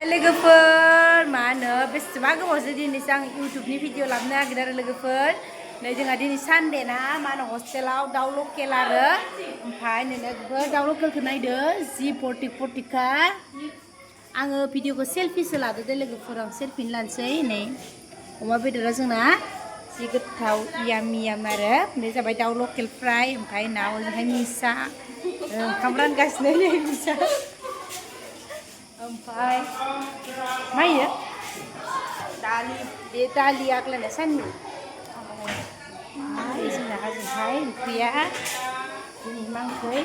लोगोफोर मा होनो बेसेबा गोबावसो दिनैसो आं इउटुबनि भिडिअ लाबोनो नागिरदों आरो लोगोफोर नै जोंहा दिनै सानडे ना मा होनो हस्टेलाव दाउ लकेल आरो ओमफ्राय नै लोगोफोर दाउ लकेलखौ नायदो जि पर्टिका आङो भिडिअखौ सेल्फिसो लादो दे लोगोफोर आं सेल्फिनो लानोसै नै अमा बेदरा जोंना जि गोथाव याम आरो बे जाबाय दाउ लकेल फ्राय ओमफ्राय ना ओजोंहाय मिसा ओंखाम रानगासिनो नै मिसा ओमफ्राय मा इयो दालि बे दालि आग्लायनाय साननि ओमफ्राय जोंना ओजोंहाय ओंख्रिया दिनै मा ओंख्रि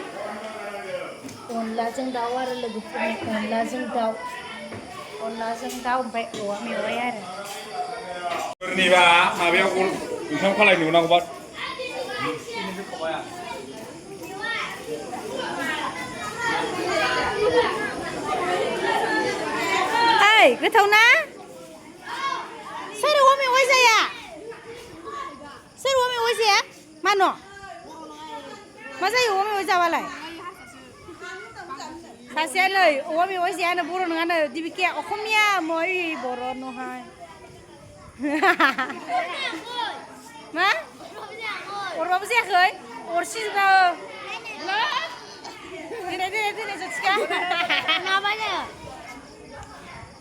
अनलाजों दाउ आरो लोगोफोरनि अनलाजों दाउ ओमफ्राय औवा मेवाइ आरो सोरनिबा माबायाव ओंखाम खालाय नुनांगौबा ओइ गोथाव ना सोर औवा मेवाइ जाया सोर औवा मेवाइ जाया मा न' मा जायो औवा मेवाइ जाबालाय सासेया नै औवा मेवाइ जायानो बर' नङानो दिबिकाया असमिया मै बर' नहाय मा अरबाबो जायाखै अरसिजोबना दिनै जथिखा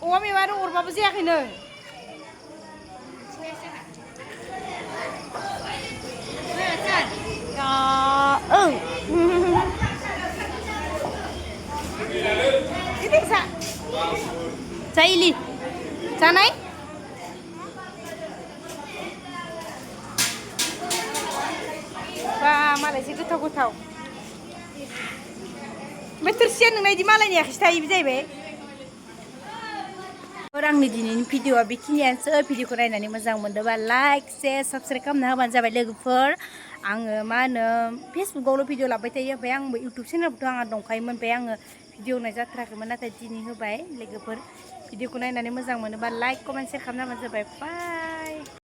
औवा मेवाइ अरबाबो जायाखैनो जायलि जानाय बा मालायसो गोथाव ओमफ्राय थोरसिया नोंना इदि मालायनि आखाइसो थायो जाहैबाय आंनि दिनैनि भिडिअआ बेखिनियानोसै भिडिअखौ नायनानै मोजां मोनदोंबा लाइक शेयार साबस्क्राइब खालामना होबानो जाबाय लोगोफोर आङो मा होनो फेसबुकआवल' भिडिअ लाबाय थायो ओमफ्राय आंबो इउटुब चेनेलबोथ' आंहा दंखायोमोन ओमफ्राय आङो भिडिअ होनाय जाथाराखैमोन नाथाय दिनै होबाय लोगोफोर भिडिअखौ नायनानै मोजां मोनोबा लाइक कमेन्ट शेयार खालामना होबानो जाबाय बाय